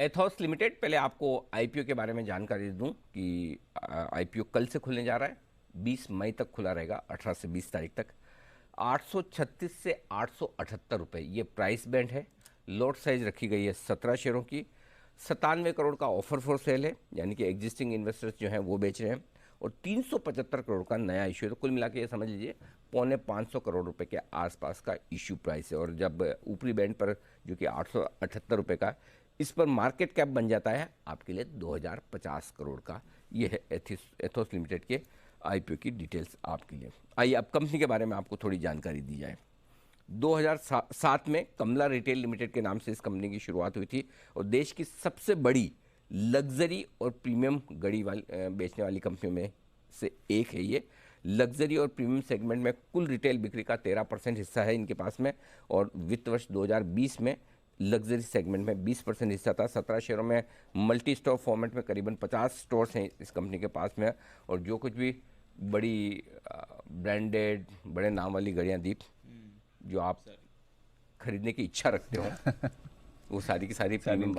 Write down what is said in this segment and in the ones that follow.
Ethos limited, पहले आपको IPO के बारे में जानकारी दूं कि आईपीओ कल से खुलने जा रहा है। 20 मई तक खुला रहेगा, 18 से 20 तारीख तक। 836 से 878 रुपये ये प्राइस बैंड है। लॉट साइज रखी गई है 17 शेयरों की। 97 करोड़ का ऑफर फॉर सेल है, यानी कि एग्जिस्टिंग इन्वेस्टर्स जो हैं वो बेच रहे हैं। और 375 करोड़ का नया इशू है। तो कुल मिला के ये समझ लीजिए 450 करोड़ रुपए के आसपास का इशू प्राइस है। और जब ऊपरी बैंड पर जो कि 878 रुपये का, इस पर मार्केट कैप बन जाता है आपके लिए 2050 करोड़ का। ये है एथोस लिमिटेड के आईपीओ की डिटेल्स आपके लिए। आइए अब कंपनी के बारे में आपको थोड़ी जानकारी दी जाए। 2007 में कमला रिटेल लिमिटेड के नाम से इस कंपनी की शुरुआत हुई थी और देश की सबसे बड़ी लग्जरी और प्रीमियम घड़ी वाली बेचने वाली कंपनियों में से एक है ये। लग्जरी और प्रीमियम सेगमेंट में कुल रिटेल बिक्री का 13% हिस्सा है इनके पास में। और वित्त वर्ष 2020 में लग्जरी सेगमेंट में 20% हिस्सा था। 17 शहरों में मल्टी स्टोर फॉर्मेट में करीबन 50 स्टोर्स हैं इस कंपनी के पास में। और जो कुछ भी बड़ी ब्रांडेड बड़े नाम वाली घड़ियाँ दीप जो आप खरीदने की इच्छा रखते हो वो सारी की सारी प्रीमियम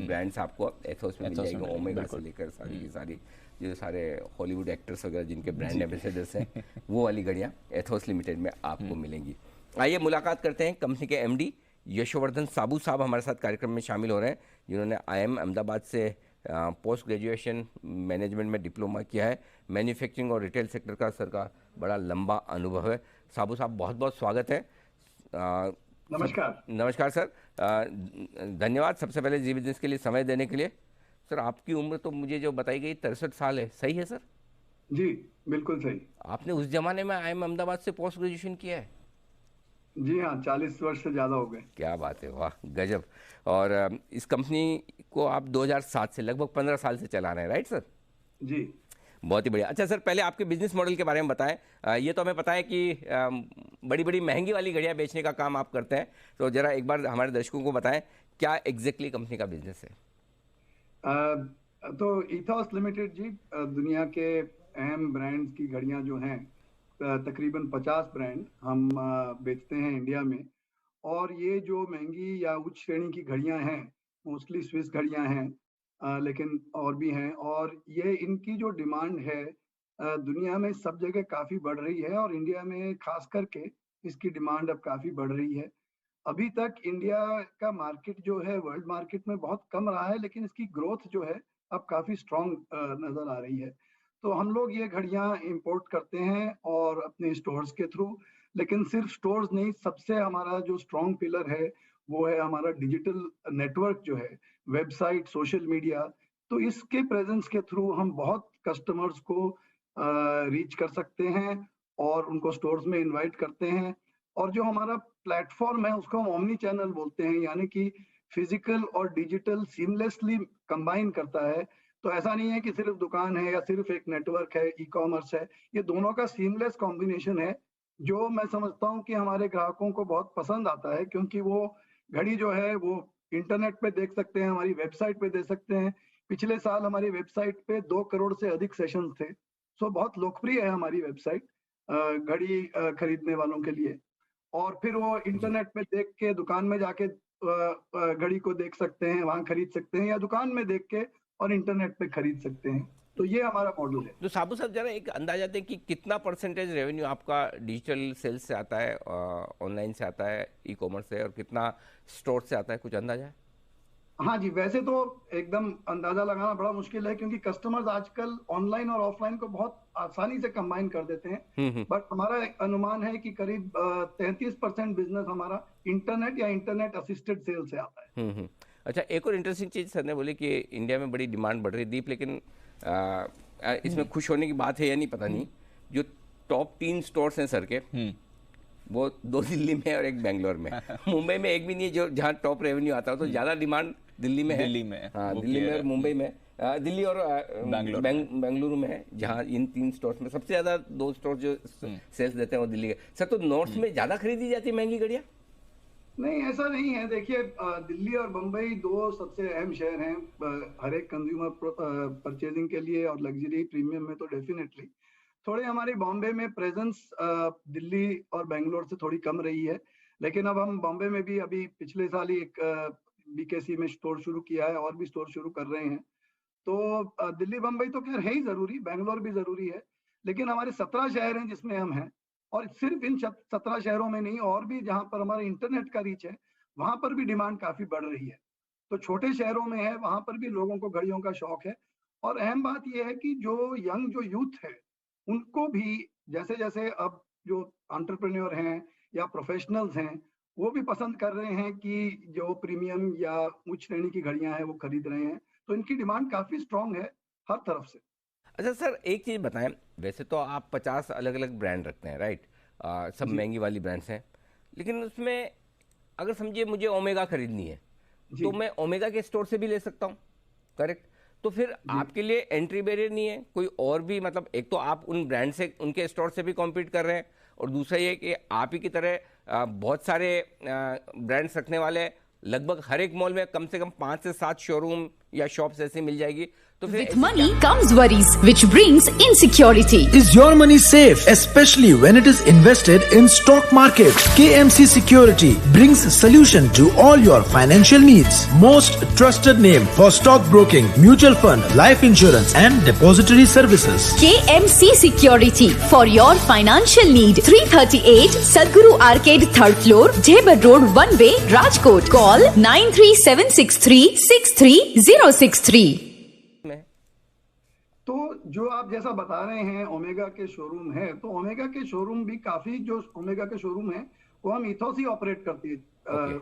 ब्रांड्स आपको एथोस में मिल जाएगी। ओमेगा से लेकर सारी की सारी जो सारे हॉलीवुड एक्टर्स वगैरह जिनके ब्रांड एम्बेसडर्स हैं वो वाली घड़ियाँ एथोस लिमिटेड में आपको मिलेंगी। आइए मुलाकात करते हैं कंपनी के एमडी यशोवर्धन साबू साहब हमारे साथ कार्यक्रम में शामिल हो रहे हैं, जिन्होंने आईआईएम अहमदाबाद से पोस्ट ग्रेजुएशन मैनेजमेंट में डिप्लोमा किया है। मैन्युफैक्चरिंग और रिटेल सेक्टर का सर का बड़ा लंबा अनुभव है। साबू साहब बहुत बहुत स्वागत है। नमस्कार। नमस्कार सर। धन्यवाद सबसे पहले जी बिजनेस के लिए समय देने के लिए। सर आपकी उम्र तो मुझे जो बताई गई 63 साल है, सही है सर? जी बिल्कुल सही। आपने उस जमाने में आईआईएम अहमदाबाद से पोस्ट ग्रेजुएशन किया है? जी हाँ, 40 वर्ष से ज़्यादा हो गए। क्या बात है, वाह गजब। और इस कंपनी को आप 2007 से लगभग 15 साल से चला रहे हैं, राइट सर? जी बहुत ही बढ़िया। अच्छा सर, पहले आपके बिजनेस मॉडल के बारे में बताएं। ये तो हमें पता है कि बड़ी बड़ी महंगी वाली घड़ियां बेचने का काम आप करते हैं, तो जरा एक बार हमारे दर्शकों को बताएं क्या एग्जैक्टली कंपनी का बिजनेस है। तो इथॉस लिमिटेड जी दुनिया के अहम ब्रांड्स की घड़ियां जो हैं, तकरीबन 50 ब्रांड हम बेचते हैं इंडिया में। और ये जो महंगी या उच्च श्रेणी की घड़ियां हैं, मोस्टली स्विस घड़ियां हैं, लेकिन और भी हैं। और ये इनकी जो डिमांड है दुनिया में सब जगह काफ़ी बढ़ रही है और इंडिया में खास करके इसकी डिमांड अब काफ़ी बढ़ रही है। अभी तक इंडिया का मार्केट जो है वर्ल्ड मार्केट में बहुत कम रहा है, लेकिन इसकी ग्रोथ जो है अब काफ़ी स्ट्रॉन्ग नज़र आ रही है। तो हम लोग ये घड़ियां इंपोर्ट करते हैं और अपने स्टोर्स के थ्रू। लेकिन सिर्फ स्टोर्स नहीं, सबसे हमारा जो स्ट्रॉन्ग पिलर है वो है हमारा डिजिटल नेटवर्क जो है, वेबसाइट, सोशल मीडिया। तो इसके प्रेजेंस के थ्रू हम बहुत कस्टमर्स को रीच कर सकते हैं और उनको स्टोर्स में इनवाइट करते हैं। और जो हमारा प्लेटफॉर्म है उसको हम ओमनी चैनल बोलते हैं, यानी कि फिजिकल और डिजिटल सीमलेसली कंबाइन करता है। तो ऐसा नहीं है कि सिर्फ दुकान है या सिर्फ एक नेटवर्क है, ई कॉमर्स है। ये दोनों का सीमलेस कॉम्बिनेशन है जो मैं समझता हूँ कि हमारे ग्राहकों को बहुत पसंद आता है, क्योंकि वो घड़ी जो है वो इंटरनेट पे देख सकते हैं, हमारी वेबसाइट पे देख सकते हैं। पिछले साल हमारी वेबसाइट पे 2 करोड़ से अधिक सेशंस थे। सो बहुत लोकप्रिय है हमारी वेबसाइट घड़ी खरीदने वालों के लिए। और फिर वो जी। इंटरनेट पे देख के दुकान में जाके घड़ी को देख सकते हैं, वहां खरीद सकते हैं, या दुकान में देख के और इंटरनेट पे खरीद सकते हैं। तो ये हमारा मॉडल है। तो साबू साहब जरा एक अंदाजा दें कि कितना परसेंटेज रेवेन्यू आपका डिजिटल सेल्स से आता है, ऑनलाइन से आता है, ई कॉमर्स से, और कितना स्टोर से आता है, कुछ अंदाजा है? हाँ जी, वैसे तो एकदम अंदाजा लगाना बड़ा मुश्किल है, क्योंकि कस्टमर्स आजकल ऑनलाइन और ऑफलाइन को बहुत आसानी से कंबाइन कर देते हैं। हम्म। बट हमारा अनुमान है कि करीब 33% बिजनेस हमारा इंटरनेट या इंटरनेट असिस्टेड सेल से आता है। अच्छा, एक और इंटरेस्टिंग चीज़ सर ने बोली कि इंडिया में बड़ी डिमांड बढ़ रही है दीप, लेकिन इसमें खुश होने की बात है या नहीं पता नहीं। जो टॉप 3 स्टोर्स हैं सर के, वो 2 दिल्ली में है और एक बेंगलोर में है। मुंबई में एक भी नहीं है जो जहाँ टॉप रेवेन्यू आता हो। तो ज़्यादा डिमांड दिल्ली में है। दिल्ली में हाँ, वो दिल्ली में क्लियर और है। मुंबई में। दिल्ली और बेंगलुरु में है, जहाँ इन 3 स्टोर्स में सबसे ज़्यादा 2 स्टोर जो सेल्स देते हैं वो दिल्ली के। सर तो नॉर्थ में ज़्यादा खरीदी जाती है महंगी घड़ियाँ? नहीं, ऐसा नहीं है। देखिए, दिल्ली और बम्बई दो सबसे अहम शहर हैं हर एक कंज्यूमर परचेजिंग के लिए, और लग्जरी प्रीमियम में तो डेफिनेटली। थोड़ी हमारी बॉम्बे में प्रेजेंस दिल्ली और बेंगलोर से थोड़ी कम रही है। लेकिन अब हम बॉम्बे में भी अभी पिछले साल ही एक बीकेसी में स्टोर शुरू किया है और भी स्टोर शुरू कर रहे हैं। तो दिल्ली बम्बई तो खैर है ही जरूरी, बैंगलोर भी जरूरी है, लेकिन हमारे 17 शहर हैं जिसमें हम हैं, और सिर्फ इन 17 शहरों में नहीं, और भी जहां पर हमारे इंटरनेट का रीच है वहां पर भी डिमांड काफी बढ़ रही है। तो छोटे शहरों में है, वहां पर भी लोगों को घड़ियों का शौक है। और अहम बात यह है कि जो यूथ है उनको भी, जैसे जैसे अब जो एंटरप्रेन्योर हैं या प्रोफेशनल्स हैं, वो भी पसंद कर रहे हैं कि जो प्रीमियम या उच्च श्रेणी की घड़ियां हैं वो खरीद रहे हैं। तो इनकी डिमांड काफी स्ट्रांग है हर तरफ से। अच्छा सर, एक चीज़ बताएं, वैसे तो आप 50 अलग अलग ब्रांड रखते हैं, राइट? सब जी महंगी वाली ब्रांड्स हैं, लेकिन उसमें अगर समझिए मुझे ओमेगा खरीदनी है, जी तो मैं ओमेगा के स्टोर से भी ले सकता हूँ, करेक्ट? तो फिर जी आपके लिए एंट्री बैरियर नहीं है कोई और भी? मतलब एक तो आप उन ब्रांड से, उनके स्टोर से भी कॉम्पीट कर रहे हैं, और दूसरा ये कि आप ही की तरह बहुत सारे ब्रांड्स रखने वाले लगभग हर एक मॉल में कम से कम 5 से 7 शोरूम या शॉप्स ऐसे मिल जाएगी। तो फिर With money comes worries, which brings insecurity. Is your money safe, especially when it is invested in stock market? KMC Security brings solution to all your financial needs. Most trusted name for stock broking, mutual fund, life insurance and depository services. KMC Security for your financial need. 338 Sadhguru Arcade, 3rd floor, Jebur Road, One Way, Rajkot. Call 9376363063. तो जो आप जैसा बता रहे हैं omega के showroom है, तो ओमेगा के शोरूम भी काफी, जो ओमेगा के शोरूम है वो हम इथोस ही ऑपरेट करती है।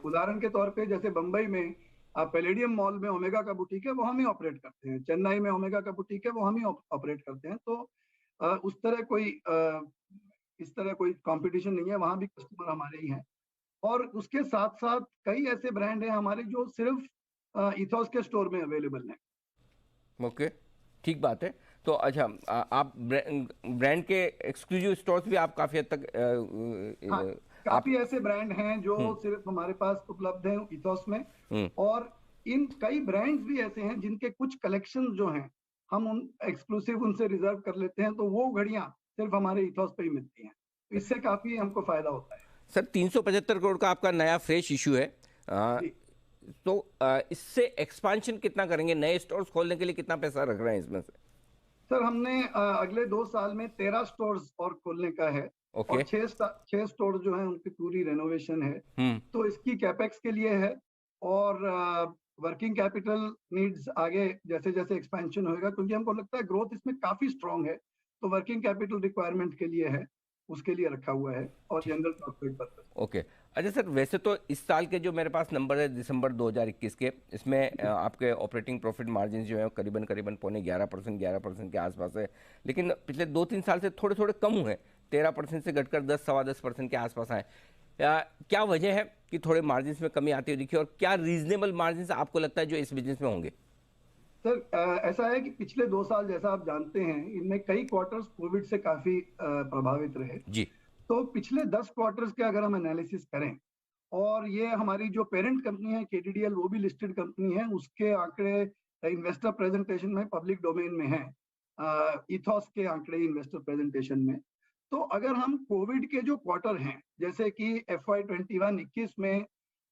उदाहरण के तौर पे जैसे बंबई में पैलेडियम मॉल में ओमेगा का बुटीक है, वो हम ही ऑपरेट करते हैं। चेन्नई में ओमेगा का बुटीक है, वो हम ही ऑपरेट करते हैं। तो उस तरह कोई इस तरह कोई कंपटीशन नहीं है, वहां भी कस्टमर हमारे ही हैं। और उसके साथ साथ कई ऐसे ब्रांड हैं हमारे जो सिर्फ इथोस के स्टोर में अवेलेबल हैं। ओके, ठीक बात है। तो अच्छा, आप ब्रांड के एक्सक्लूसिव स्टोर्स भी आप काफी हद तक हाँ, काफी ऐसे ब्रांड हैं जो सिर्फ हमारे पास उपलब्ध हैं इथोस में। और इन कई ब्रांड्स भी ऐसे हैं जिनके कुछ कलेक्शन जो हैं हम उन एक्सक्लूसिव उनसे रिजर्व कर लेते हैं, तो वो घड़ियां सिर्फ हमारे इथोस पे ही मिलती हैं। इससे काफी हमको फायदा होता है। सर, 375 करोड़ का आपका नया फ्रेश इशू है, तो इससे एक्सपांशन कितना करेंगे? नए स्टोर्स खोलने के लिए कितना पैसा रख रहे हैं इसमें से? सर, हमने अगले 2 साल में 13 स्टोर्स और खोलने का है। और 6 स्टोर जो हैं उनकी पूरी रेनोवेशन है। तो इसकी कैपेक्स के लिए है, और वर्किंग कैपिटल नीड्स आगे जैसे जैसे एक्सपेंशन होगा, क्योंकि हमको लगता है ग्रोथ इसमें काफी स्ट्रांग है, तो वर्किंग कैपिटल रिक्वायरमेंट के लिए है, उसके लिए रखा हुआ है, और जनरल प्रॉफिट पर्पस। ओके। अच्छा सर, वैसे तो इस साल के जो मेरे पास नंबर है दिसंबर 2021 के, इसमें आपके ऑपरेटिंग प्रॉफिट मार्जिन जो है करीबन 11% के आसपास है, लेकिन पिछले 2-3 साल से थोड़े थोड़े कम हुए, 13% से घटकर 10-10.25% के आसपास आए। क्या वजह है कि थोड़े मार्जिन में कमी आती हुई दिखी, और क्या रीजनेबल मार्जिन आपको लगता है जो इस बिजनेस में होंगे? सर, ऐसा है कि पिछले 2 साल जैसा आप जानते हैं, इनमें कई क्वार्टर्स कोविड से काफी प्रभावित रहे जी। तो पिछले 10 क्वार्टर्स के अगर हम एनालिसिस करें, और ये हमारी जो पेरेंट कंपनी है KTDL, वो भी लिस्टेड कंपनी है, उसके आंकड़े इन्वेस्टर प्रेजेंटेशन में पब्लिक डोमेन में है, इथोस के आंकड़े इन्वेस्टर प्रेजेंटेशन में। तो अगर हम कोविड के जो क्वार्टर हैं, जैसे कि FY 21-21 में,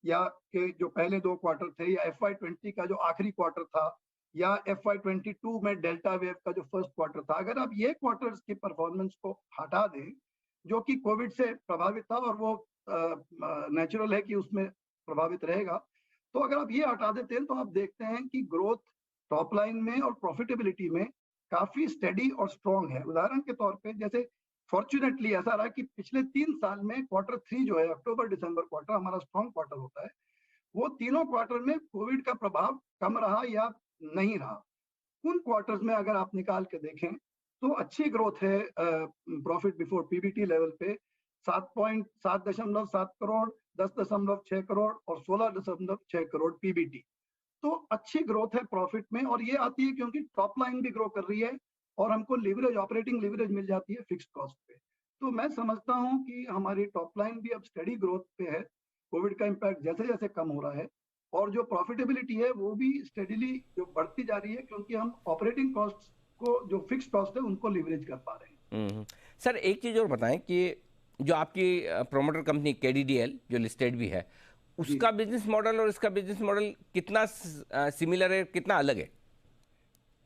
या के जो पहले 2 क्वार्टर थे, या FY 20 का जो आखिरी क्वार्टर था, या FY 22 में डेल्टा वेव का जो फर्स्ट क्वार्टर था, अगर आप ये क्वार्टर्स की परफॉर्मेंस को हटा दें, जो कि कोविड से प्रभावित था, और वो नेचुरल है कि उसमें प्रभावित रहेगा, तो अगर आप ये हटा देते हैं, तो आप देखते हैं कि ग्रोथ टॉप लाइन में और प्रॉफिटेबिलिटी में काफी स्टेडी और स्ट्रॉन्ग है। उदाहरण के तौर पे, जैसे फॉर्चुनेटली ऐसा रहा कि पिछले 3 साल में Q3 जो है, अक्टूबर दिसंबर क्वार्टर हमारा स्ट्रॉन्ग क्वार्टर होता है, वो तीनों क्वार्टर में कोविड का प्रभाव कम रहा या नहीं रहा। उन क्वार्टर्स में अगर आप निकाल के देखें तो अच्छी ग्रोथ है प्रॉफिट बिफोर PBT लेवल पे, 7.7 करोड़, 10.6 करोड़ और 16.6 करोड़ PBT। तो अच्छी ग्रोथ है प्रॉफिट में, और ये आती है क्योंकि टॉप लाइन भी ग्रो कर रही है, और हमको लीवरेज, ऑपरेटिंग लीवरेज मिल जाती है फिक्स्ड कॉस्ट पे। तो मैं समझता हूँ कि हमारी टॉप लाइन भी अब स्टेडी ग्रोथ पे है, कोविड का इम्पैक्ट जैसे जैसे कम हो रहा है, और जो प्रॉफिटेबिलिटी है वो भी स्टेडीली जो बढ़ती जा रही है, क्योंकि हम ऑपरेटिंग कॉस्ट को, जो फिक्स्ड कॉस्ट है, उनको लीवरेज कर पा रहे हैं। सर, एक चीज़ और बताएं कि जो आपकी प्रोमोटर कंपनी KDDL जो लिस्टेड भी है, उसका बिजनेस मॉडल और इसका बिजनेस मॉडल कितना सिमिलर है, कितना अलग है?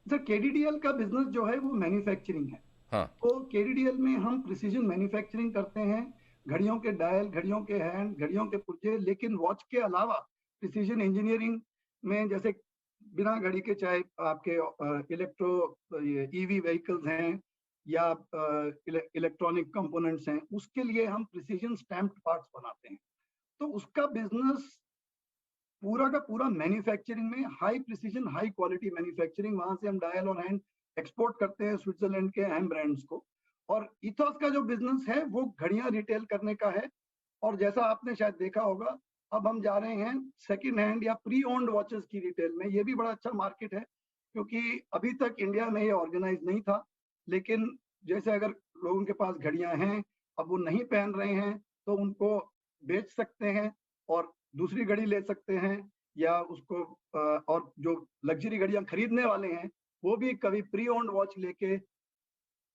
सर केडीडीएल का बिजनेस जो है वो मैन्युफैक्चरिंग है। हाँ। तो केडीडीएल में हम प्रिसीजन मैन्युफैक्चरिंग करते हैं, घड़ियों के डायल, घड़ियों के हैंड, घड़ियों के पुर्जे, लेकिन वॉच के अलावा प्रिसीजन इंजीनियरिंग में जैसे बिना घड़ी के चाहे आपके ईवी व्हीकल्स हैं या इलेक्ट्रॉनिक कंपोनेंट्स हैं, उसके लिए हम प्रिसीजन स्टैम्प्ड पार्ट्स बनाते हैं। तो उसका बिजनेस पूरा का पूरा मैन्युफैक्चरिंग में, high precision high quality manufacturing, वहां से हम डायल और हैंड एक्सपोर्ट करते हैं स्विट्जरलैंड के अहम ब्रांड्स को। और इथॉस का जो बिजनेस है वो घड़ियां रिटेल करने का है। और जैसा आपने शायद देखा होगा, अब हम जा रहे हैं सेकंड हैंड या प्री ओन्ड वॉचेस की रिटेल में। ये भी बड़ा अच्छा मार्केट है, क्योंकि अभी तक इंडिया में ये ऑर्गेनाइज नहीं था। लेकिन जैसे अगर लोगों के पास घड़ियां हैं, अब वो नहीं पहन रहे हैं, तो उनको बेच सकते हैं और दूसरी घड़ी ले सकते हैं, या उसको और जो लग्जरी घड़ियां खरीदने वाले हैं वो भी कभी प्री ओन्ड वॉच लेके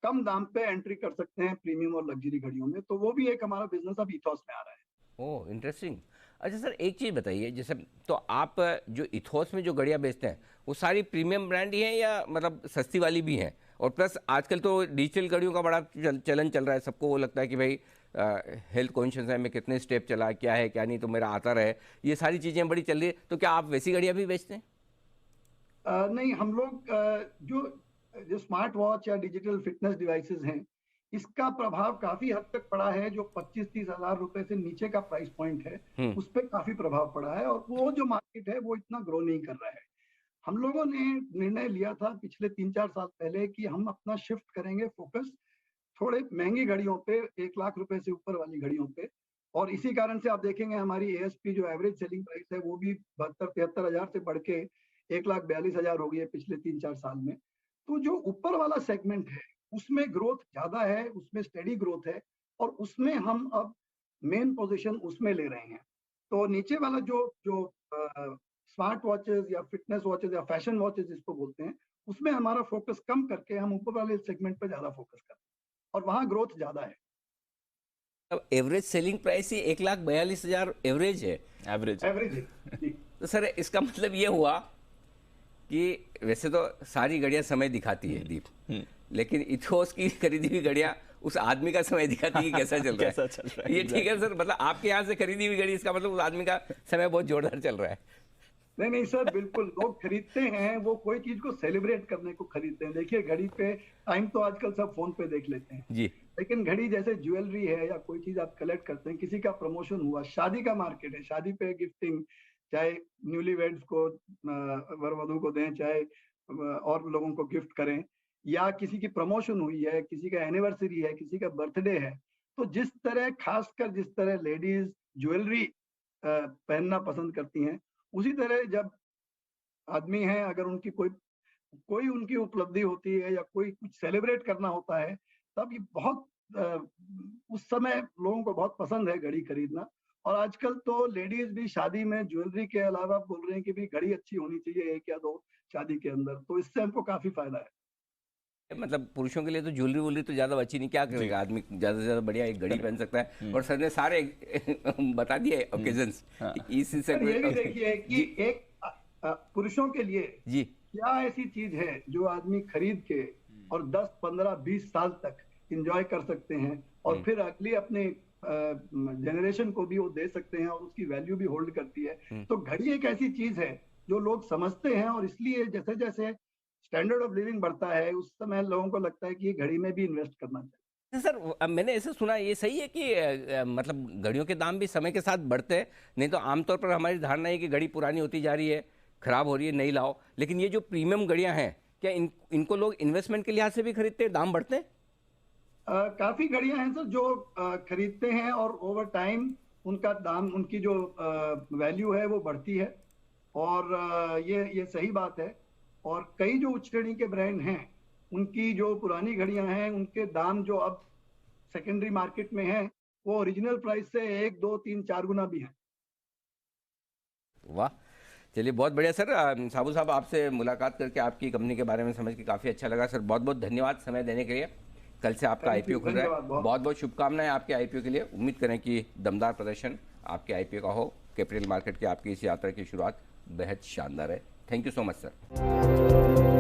कम दाम पे एंट्री कर सकते हैं प्रीमियम और लग्जरी घड़ियों में। तो वो भी एक हमारा बिजनेस अब इथॉस में आ रहा है। ओह, इंटरेस्टिंग। अच्छा सर, एक चीज़ बताइए, जैसे तो आप जो इथॉस में जो घड़ियाँ बेचते हैं वो सारी प्रीमियम ब्रांड ही हैं या मतलब सस्ती वाली भी हैं? और प्लस आजकल तो डिजिटल घड़ियों का बड़ा चलन चल रहा है, सबको वो लगता है कि भाई हेल्थ कॉन्शियस है, मैं कितने स्टेप चला, क्या है क्या नहीं, तो मेरा आता रहे, ये सारी चीज़ें बड़ी चल रही है। तो क्या आप वैसी घड़ियाँ भी बेचते हैं? नहीं, हम लोग जो स्मार्ट वॉच या डिजिटल फिटनेस डिवाइसेस हैं, इसका प्रभाव काफी हद तक पड़ा है। जो 25-30 हजार रुपए से नीचे का प्राइस पॉइंट है, उस पर काफी प्रभाव पड़ा है, और वो जो मार्केट है वो इतना ग्रो नहीं कर रहा है। हम लोगों ने निर्णय लिया था पिछले 3-4 साल पहले कि हम अपना शिफ्ट करेंगे फोकस थोड़े महंगी घड़ियों पे, 1 लाख रुपए से ऊपर वाली घड़ियों पे। और इसी कारण से आप देखेंगे हमारी एएसपी जो एवरेज सेलिंग प्राइस है वो भी 72-73 हजार से बढ़ के 1,42,000 हो गई है पिछले 3-4 साल में। तो जो ऊपर वाला सेगमेंट है उसमें ग्रोथ ज्यादा है, उसमें स्टेडी ग्रोथ है, और उसमें हम अब मेन पोजीशन उसमें ले रहे हैं। तो नीचे वाला जो जो स्मार्ट वॉचेस या फिटनेस वॉचेस या फैशन वॉचेस जिसको बोलते हैं, उसमें हमारा फोकस कम करके हम ऊपर वाले सेगमेंट पे ज्यादा फोकस करते हैं, और वहां ग्रोथ ज्यादा है। अब एवरेज सेलिंग प्राइस ही 1,42,000 एवरेज है। एवरेज है। तो सर इसका मतलब ये हुआ कि वैसे तो सारी घड़ियां समय दिखाती है दीप, लेकिन इथोस की खरीदी हुई घड़ियां उस आदमी का समय दिखाती है कैसा चल रहा है। ये ठीक है सर, मतलब आपके यहाँ से खरीदी हुई घड़ी, इसका मतलब उस आदमी का समय बहुत जोरदार चल रहा है। नहीं सर, बिल्कुल। लोग खरीदते हैं, वो कोई चीज को सेलिब्रेट करने को खरीदते हैं। देखिए, घड़ी पे टाइम तो आजकल सब फोन पे देख लेते हैं जी, लेकिन घड़ी जैसे ज्वेलरी है या कोई चीज आप कलेक्ट करते हैं, किसी का प्रमोशन हुआ, शादी का मार्केट है, शादी पे गिफ्टिंग, चाहे न्यूली वेड्स को वर वधू को दें, चाहे और लोगों को गिफ्ट करें, या किसी की प्रमोशन हुई है, किसी का एनिवर्सरी है, किसी का बर्थडे है, तो जिस तरह, खासकर जिस तरह लेडीज ज्वेलरी पहनना पसंद करती हैं, उसी तरह जब आदमी हैं, अगर उनकी कोई उनकी उपलब्धि होती है या कोई कुछ सेलिब्रेट करना होता है, तब ये बहुत उस समय लोगों को बहुत पसंद है घड़ी खरीदना। और आजकल तो लेडीज भी शादी में ज्वेलरी के अलावा बोल रहे हैं कि भी घड़ी अच्छी होनी चाहिए, 1 या 2 शादी के अंदर, तो इससे हमको काफी फायदा है। मतलब पुरुषों के लिए तो ज्वेलरी वुलरी तो ज्यादा बची नहीं, क्या करेगा आदमी, ज्यादा से ज्यादा बढ़िया एक घड़ी पहन सकता है। और सर ने सारे बता दिए ओकेजन्स। इसी से ये भी देखिए कि एक पुरुषों के लिए जी क्या ऐसी चीज है जो आदमी खरीद के और 10, 15, 20 साल तक एंजॉय कर सकते हैं, और फिर अगली अपने जनरेशन को भी वो दे सकते हैं, और उसकी वैल्यू भी होल्ड करती है। तो घड़ी एक ऐसी चीज है जो लोग समझते हैं, और इसलिए जैसे जैसे स्टैंडर्ड ऑफ लिविंग बढ़ता है, उस समय लोगों को लगता है कि ये घड़ी में भी इन्वेस्ट करना चाहिए। सर, अब मैंने ऐसे सुना, ये सही है कि मतलब घड़ियों के दाम भी समय के साथ बढ़ते हैं? नहीं तो आमतौर पर हमारी धारणा है कि घड़ी पुरानी होती जा रही है, खराब हो रही है, नहीं लाओ। लेकिन ये जो प्रीमियम घड़ियां हैं, क्या इनको लोग इन्वेस्टमेंट के लिहाज से भी खरीदते हैं, दाम बढ़ते हैं? काफी घड़ियां हैं सर जो खरीदते हैं, और ओवर टाइम उनका दाम, उनकी जो वैल्यू है वो बढ़ती है, और ये सही बात है। और कई जो उच्च श्रेणी के ब्रांड हैं, उनकी जो पुरानी घड़ियां हैं, उनके दाम जो अब सेकेंडरी मार्केट में हैं, वो ओरिजिनल प्राइस से 1, 2, 3, 4 गुना भी हैं। वाह, चलिए बहुत बढ़िया सर। साबू साहब, आपसे मुलाकात करके आपकी कंपनी के बारे में समझ के काफ़ी अच्छा लगा सर। बहुत बहुत धन्यवाद समय देने के लिए। कल से आपका आईपीओ खुल रहा है, बहुत बहुत शुभकामनाएं आपके आईपीओ के लिए। उम्मीद करें कि दमदार प्रदर्शन आपके आईपीओ का हो। कैपिटल मार्केट की आपकी इस यात्रा की शुरुआत बेहद शानदार है। Thank you so much sir.